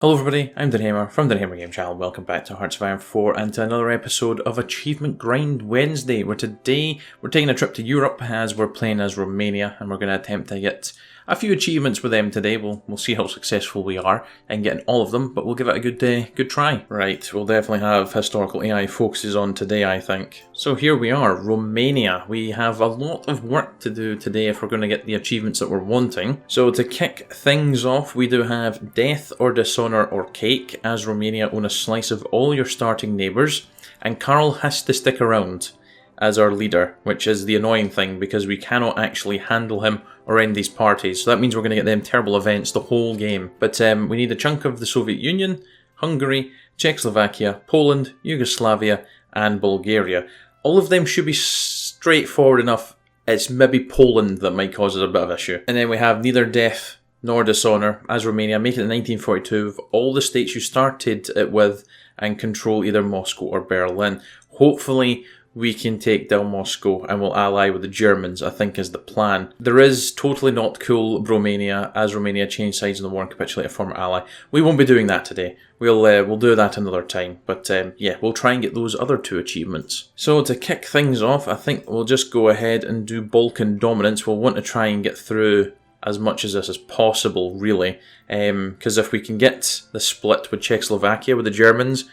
Hello everybody, I'm Dishonor from the Dishonor Game Channel. Welcome back to Hearts of Iron 4 and to another episode of Achievement Grind Wednesday, where today we're taking a trip to Europe as we're playing as Romania and we're going to attempt to get a few achievements with them today. We'll see how successful we are in getting all of them, but we'll give it a good try. Right, we'll definitely have historical AI focuses on today, I think. So here we are, Romania. We have a lot of work to do today if we're going to get the achievements that we're wanting. So to kick things off, we do have Death or Dishonor or Cake, as Romania own a slice of all your starting neighbours, and Karl has to stick around as our leader, which is the annoying thing because we cannot actually handle him or end these parties. So that means we're going to get them terrible events the whole game. But we need a chunk of the Soviet Union, Hungary, Czechoslovakia, Poland, Yugoslavia and Bulgaria. All of them should be straightforward enough. It's maybe Poland that might cause us a bit of issue. And then we have neither Death nor Dishonor as Romania. Make it in 1942 of all the states you started it with and control either Moscow or Berlin. Hopefully we can take down Moscow and we'll ally with the Germans, I think is the plan. There is totally not cool Romania, as Romania changed sides in the war and capitulated a former ally. We won't be doing that today. We'll do that another time. But yeah, we'll try and get those other two achievements. So to kick things off, I think we'll just go ahead and do Balkan dominance. We'll want to try and get through as much as this as possible, really. Because if we can get the split with Czechoslovakia, with the Germans,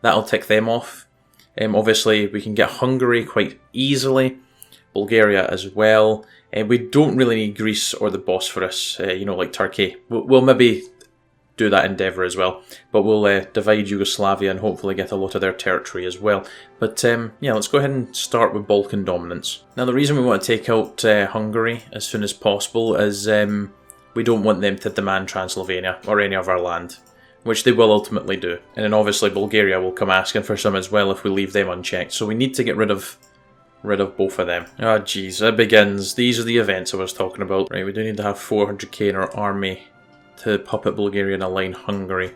that'll tick them off. Obviously, we can get Hungary quite easily, Bulgaria as well. We don't really need Greece or the Bosphorus, like Turkey. We'll maybe do that endeavour as well, but we'll divide Yugoslavia and hopefully get a lot of their territory as well. But yeah, let's go ahead and start with Balkan dominance. Now, the reason we want to take out Hungary as soon as possible is we don't want them to demand Transylvania or any of our land, which they will ultimately do. And then obviously Bulgaria will come asking for some as well if we leave them unchecked. So we need to get rid of both of them. Oh jeez, it begins. These are the events I was talking about. Right, we do need to have 400k in our army to puppet Bulgaria and align Hungary.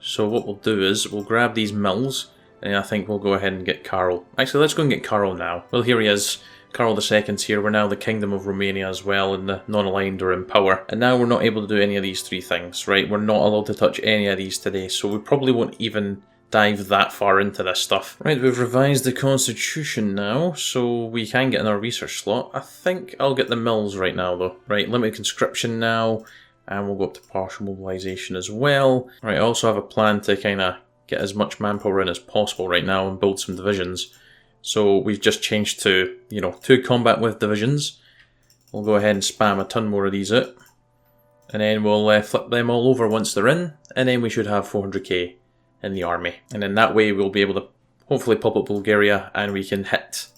So what we'll do is we'll grab these mills and I think we'll go ahead and get Karl. Actually, let's go and get Karl now. Well, here he is. Karl II's here. We're now the Kingdom of Romania as well, and the non-aligned are in power. And now we're not able to do any of these three things, right? We're not allowed to touch any of these today, so we probably won't even dive that far into this stuff. Right, we've revised the constitution now, so we can get in our research slot. I think I'll get the mills right now, though. Right, limited conscription now, and we'll go up to partial mobilisation as well. Right, I also have a plan to kind of get as much manpower in as possible right now and build some divisions. So we've just changed to, 2 combat with divisions. We'll go ahead and spam a ton more of these out. And then we'll flip them all over once they're in. And then we should have 400k in the army. And then that way we'll be able to hopefully pop up Bulgaria and we can hit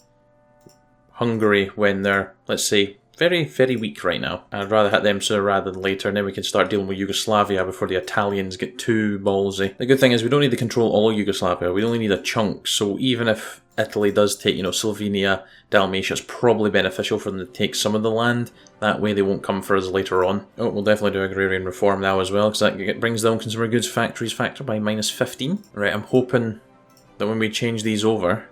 Hungary when they're, let's say, very, very weak right now. I'd rather hit them sooner rather than later, and then we can start dealing with Yugoslavia before the Italians get too ballsy. The good thing is we don't need to control all of Yugoslavia, we only need a chunk, so even if Italy does take, Slovenia, Dalmatia, it's probably beneficial for them to take some of the land. That way they won't come for us later on. Oh, we'll definitely do agrarian reform now as well, because that brings down consumer goods factories factor by -15. Right, I'm hoping that when we change these over,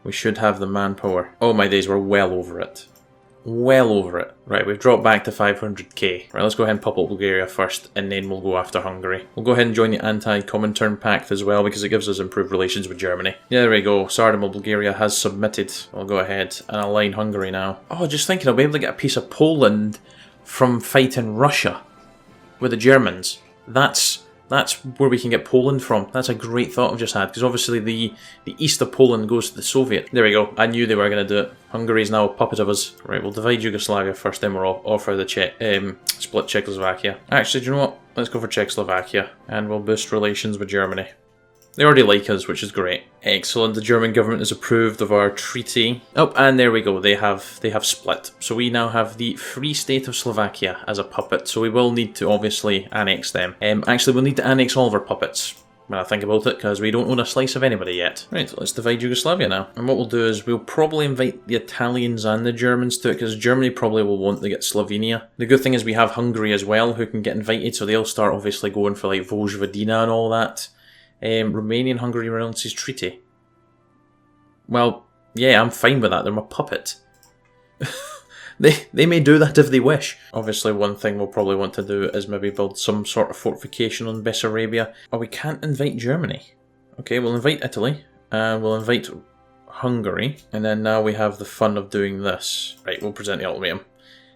we should have the manpower. Oh my days, we're well over it. Well over it. Right, we've dropped back to 500k. Right, let's go ahead and pop up Bulgaria first, and then we'll go after Hungary. We'll go ahead and join the Anti-Comintern Pact as well, because it gives us improved relations with Germany. Yeah, there we go. Sardama Bulgaria has submitted. I'll go ahead and align Hungary now. Oh, just thinking, I'll be able to get a piece of Poland from fighting Russia with the Germans. That's where we can get Poland from. That's a great thought I've just had, because obviously the east of Poland goes to the Soviet. There we go. I knew they were going to do it. Hungary is now a puppet of us. Right, we'll divide Yugoslavia first, then we'll offer the split Czechoslovakia. Actually, do you know what? Let's go for Czechoslovakia, and we'll boost relations with Germany. They already like us, which is great. Excellent. The German government has approved of our treaty. Oh, and there we go. They have split. So we now have the Free State of Slovakia as a puppet. So we will need to obviously annex them. Actually, we'll need to annex all of our puppets when I think about it, because we don't own a slice of anybody yet. Right, so let's divide Yugoslavia now. And what we'll do is we'll probably invite the Italians and the Germans to it, because Germany probably will want to get Slovenia. The good thing is we have Hungary as well, who can get invited, so they'll start obviously going for like Vojvodina and all that. Romania and Hungary renounces treaty. Well, yeah, I'm fine with that. They're my puppet. They may do that if they wish. Obviously, one thing we'll probably want to do is maybe build some sort of fortification on Bessarabia. Oh, we can't invite Germany. Okay, we'll invite Italy. We'll invite Hungary. And then now we have the fun of doing this. Right, we'll present the ultimatum.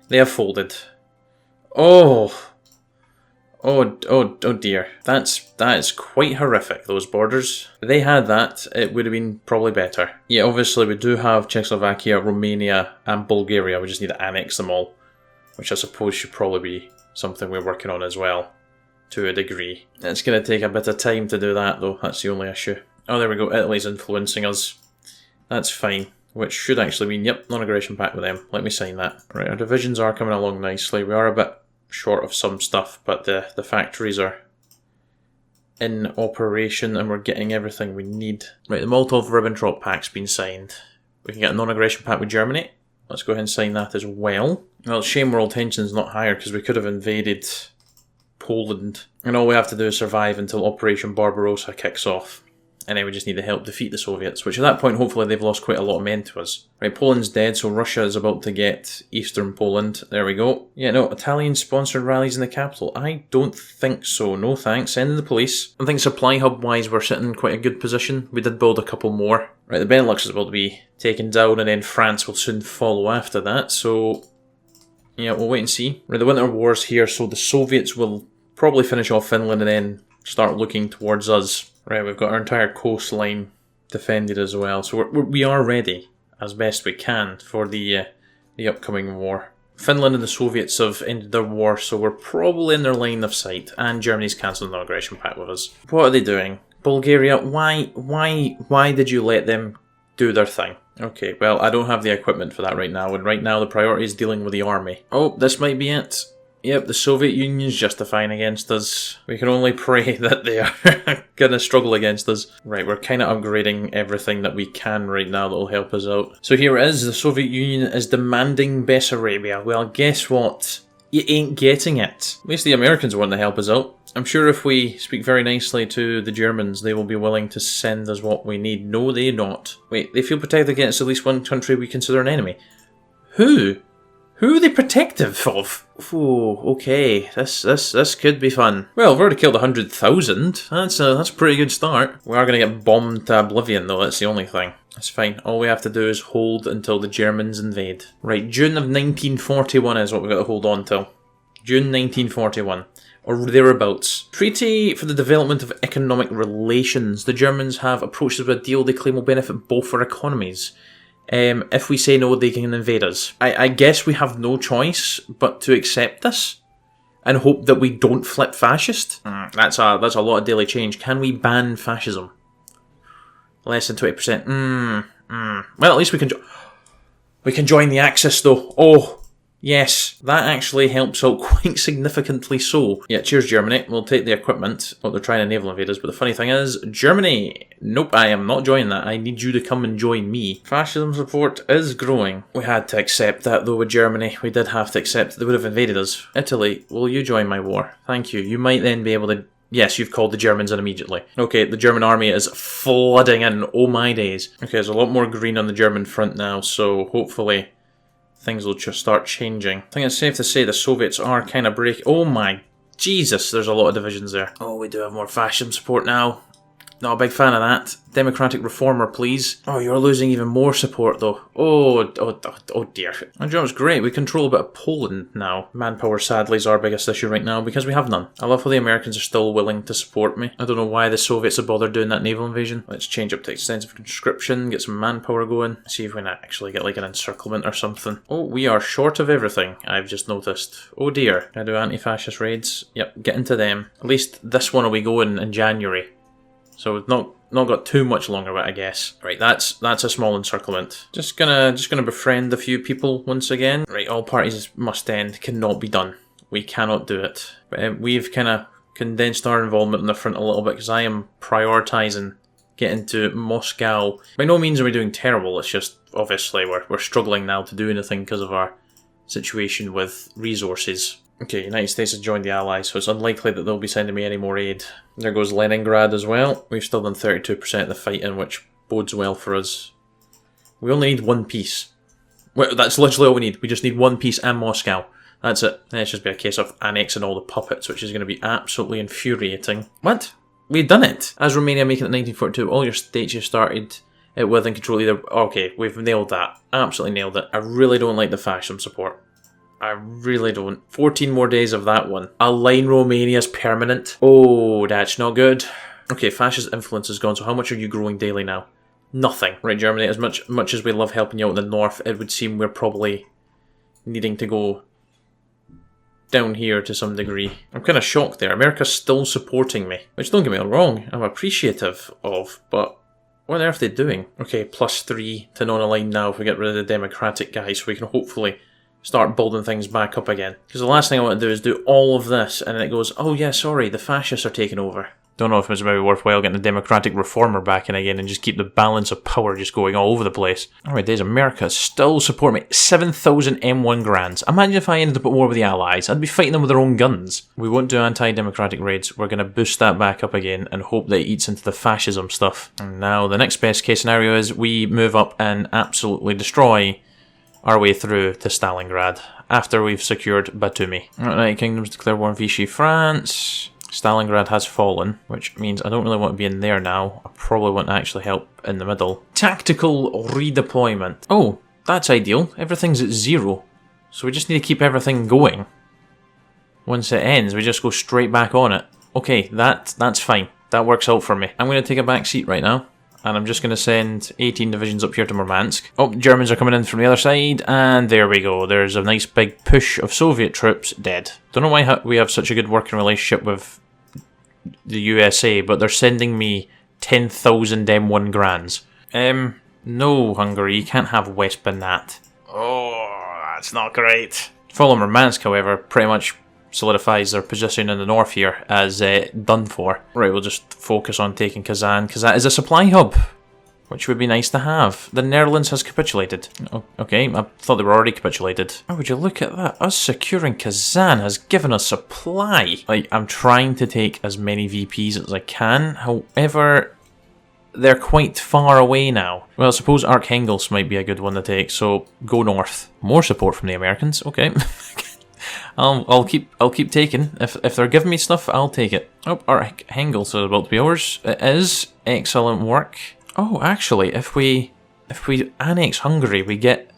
They have folded. Oh dear. That is quite horrific, those borders. If they had that, it would have been probably better. Yeah, obviously we do have Czechoslovakia, Romania and Bulgaria. We just need to annex them all, which I suppose should probably be something we're working on as well, to a degree. It's going to take a bit of time to do that though, that's the only issue. Oh, there we go, Italy's influencing us. That's fine. Which should actually mean, yep, non-aggression pact with them. Let me sign that. Right, our divisions are coming along nicely. We are a bit short of some stuff, but the factories are in operation and we're getting everything we need. Right, the Molotov-Ribbentrop Pact's been signed. We can get a non-aggression pact with Germany. Let's go ahead and sign that as well. Well, it's a shame world tension's not higher because we could have invaded Poland. And all we have to do is survive until Operation Barbarossa kicks off. And then we just need to help defeat the Soviets, which at that point, hopefully, they've lost quite a lot of men to us. Right, Poland's dead, so Russia is about to get Eastern Poland. There we go. Yeah, no, Italian-sponsored rallies in the capital. I don't think so. No thanks. Send the police. I think supply hub-wise, we're sitting in quite a good position. We did build a couple more. Right, the Benelux is about to be taken down, and then France will soon follow after that. So, yeah, we'll wait and see. Right, the Winter War's here, so the Soviets will probably finish off Finland and then start looking towards us. Right, we've got our entire coastline defended as well, so we are ready as best we can for the upcoming war. Finland and the Soviets have ended their war, so we're probably in their line of sight, and Germany's cancelled the non-aggression pact with us. What are they doing? Bulgaria, why did you let them do their thing? Okay, well, I don't have the equipment for that right now, and right now the priority is dealing with the army. Oh, this might be it. Yep, the Soviet Union's justifying against us. We can only pray that they are gonna struggle against us. Right, we're kind of upgrading everything that we can right now that will help us out. So here it is, the Soviet Union is demanding Bessarabia. Well, guess what? You ain't getting it. At least the Americans want to help us out. I'm sure if we speak very nicely to the Germans, they will be willing to send us what we need. No, they're not. Wait, they feel protected against at least one country we consider an enemy. Who? Who are they protective of? Ooh, okay, this could be fun. Well, we've already killed 100,000. That's a pretty good start. We are going to get bombed to oblivion though, that's the only thing. That's fine. All we have to do is hold until the Germans invade. Right, June of 1941 is what we've got to hold on till. June 1941. Or thereabouts. Treaty for the Development of Economic Relations. The Germans have approached us with a deal they claim will benefit both our economies. If we say no, they can invade us. I guess we have no choice but to accept this and hope that we don't flip fascist. That's a lot of daily change. Can we ban fascism? Less than 20%. Well, at least we can join the Axis though. Oh, yes, that actually helps out quite significantly so. Yeah, cheers Germany. We'll take the equipment. Well, they're trying to naval invade us, but the funny thing is, Germany, nope, I am not joining that. I need you to come and join me. Fascism support is growing. We had to accept that though with Germany. We did have to accept that they would have invaded us. Italy, will you join my war? Thank you. You might then be able to... Yes, you've called the Germans in immediately. Okay, the German army is flooding in. Oh my days. Okay, there's a lot more green on the German front now, so hopefully things will just start changing. I think it's safe to say the Soviets are kind of breaking... Oh my Jesus, there's a lot of divisions there. Oh, we do have more fascism support now. Not a big fan of that. Democratic reformer, please. Oh, you're losing even more support, though. Oh dear. Our job's great. We control a bit of Poland now. Manpower, sadly, is our biggest issue right now, because we have none. I love how the Americans are still willing to support me. I don't know why the Soviets have bothered doing that naval invasion. Let's change up to extensive conscription, get some manpower going. See if we can actually get like an encirclement or something. Oh, we are short of everything, I've just noticed. Oh dear. Can I do anti-fascist raids? Yep, get into them. At least this one will be going in January. So we've not got too much longer of it, I guess. Right, that's a small encirclement. Just gonna befriend a few people once again. Right, all parties must end. Cannot be done. We cannot do it. But we've kind of condensed our involvement in the front a little bit because I am prioritising getting to Moscow. By no means are we doing terrible. It's just obviously we're struggling now to do anything because of our situation with resources. Okay, United States has joined the Allies, so it's unlikely that they'll be sending me any more aid. There goes Leningrad as well. We've still done 32% of the fighting, which bodes well for us. We only need one piece. Well, that's literally all we need. We just need one piece and Moscow. That's it. Then it's just be a case of annexing all the puppets, which is going to be absolutely infuriating. What? We've done it! As Romania making it 1942, all your states you started it with and control either... Okay, we've nailed that. Absolutely nailed it. I really don't like the fascism support. I really don't. 14 more days of that one. Align Romania's permanent. Oh, that's not good. Okay, fascist influence is gone, so how much are you growing daily now? Nothing. Right, Germany, as much as we love helping you out in the north, it would seem we're probably needing to go down here to some degree. I'm kind of shocked there. America's still supporting me, which, don't get me wrong, I'm appreciative of, but what on earth are they doing? Okay, +3 to non-aligned now if we get rid of the democratic guys, so we can hopefully start building things back up again. Because the last thing I want to do is do all of this, and then it goes, oh yeah, sorry, the fascists are taking over. Don't know if it's maybe worthwhile getting the democratic reformer back in again and just keep the balance of power just going all over the place. Alright, days, America still support me. 7,000 M1 grands. Imagine if I ended up at war with the Allies. I'd be fighting them with their own guns. We won't do anti-democratic raids. We're going to boost that back up again and hope that it eats into the fascism stuff. And now the next best case scenario is we move up and absolutely destroy our way through to Stalingrad after we've secured Batumi. Alright, Kingdoms declare war on Vichy France. Stalingrad has fallen, which means I don't really want to be in there now. I probably want to actually help in the middle. Tactical redeployment. Oh, that's ideal. Everything's at 0. So we just need to keep everything going. Once it ends, we just go straight back on it. Okay, that's fine. That works out for me. I'm going to take a back seat right now. And I'm just going to send 18 divisions up here to Murmansk. Oh, Germans are coming in from the other side, and there we go. There's a nice big push of Soviet troops dead. Don't know why we have such a good working relationship with the USA, but they're sending me 10,000 M1 grands. No, Hungary, you can't have West Banat. Oh, that's not great. Follow Murmansk, however, pretty much solidifies their position in the north here as done for. Right, we'll just focus on taking Kazan, because that is a supply hub, which would be nice to have. The Netherlands has capitulated. Oh, okay, I thought they were already capitulated. Oh, would you look at that? Us securing Kazan has given us supply. Like, I'm trying to take as many VPs as I can, however, they're quite far away now. Well, I suppose Archangels might be a good one to take, so go north. More support from the Americans, okay. I'll keep taking. If they're giving me stuff, I'll take it. Oh, Archangels is about to be ours. It is. Excellent work. Oh, actually, if we annex Hungary, we get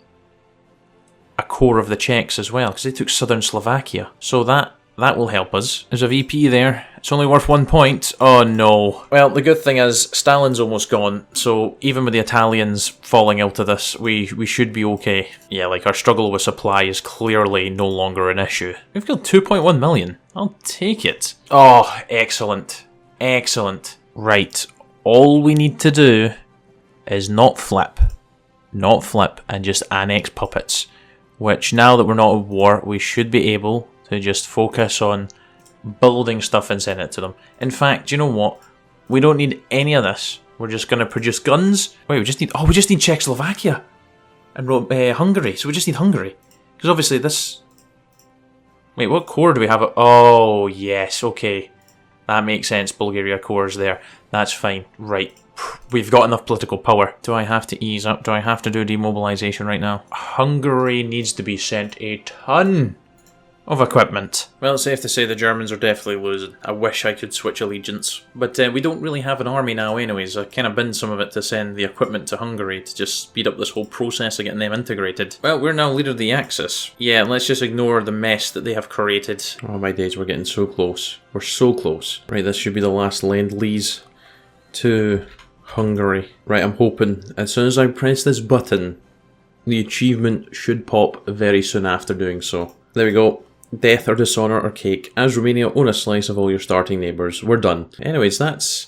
a core of the Czechs as well, because they took southern Slovakia. So that will help us. There's a VP there. It's only worth 1 point. Oh no. Well, the good thing is Stalin's almost gone, so even with the Italians falling out of this, we should be okay. Yeah, like our struggle with supply is clearly no longer an issue. We've got 2.1 million. I'll take it. Oh, excellent. Excellent. Right. All we need to do is not flip, and just annex puppets. Which, now that we're not at war, we should be able to just focus on building stuff and send it to them. In fact, you know what? We don't need any of this. We're just going to produce guns. Wait, we just need Czechoslovakia and Hungary. So we just need Hungary. Because obviously this... Wait, what core do we have? Oh, yes, okay. That makes sense. Bulgaria core's there. That's fine. Right. We've got enough political power. Do I have to ease up? Do I have to do demobilization right now? Hungary needs to be sent a ton of equipment. Well, it's safe to say the Germans are definitely losing. I wish I could switch allegiance. But we don't really have an army now anyways. I kind of binned some of it to send the equipment to Hungary to just speed up this whole process of getting them integrated. Well, we're now leader of the Axis. Yeah, let's just ignore the mess that they have created. Oh my days, we're getting so close. We're so close. Right, this should be the last Lend-Lease to Hungary. Right, I'm hoping as soon as I press this button, the achievement should pop very soon after doing so. There we go. Death or dishonor or cake. As Romania, own a slice of all your starting neighbours. We're done. Anyways, that's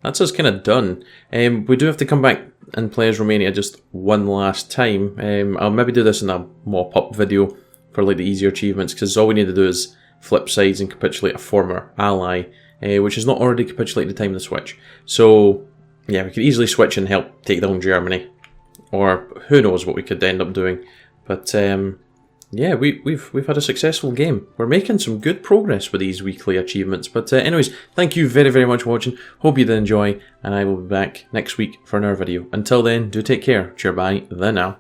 us kind of done. We do have to come back and play as Romania just one last time. I'll maybe do this in a mop-up video for like the easier achievements, because all we need to do is flip sides and capitulate a former ally, which is not already capitulated at the time of the switch. So yeah, we could easily switch and help take down Germany, or who knows what we could end up doing. But yeah, we've had a successful game. We're making some good progress with these weekly achievements. But anyways, thank you very, very much for watching. Hope you did enjoy, and I will be back next week for another video. Until then, do take care. Cheer bye. Then now.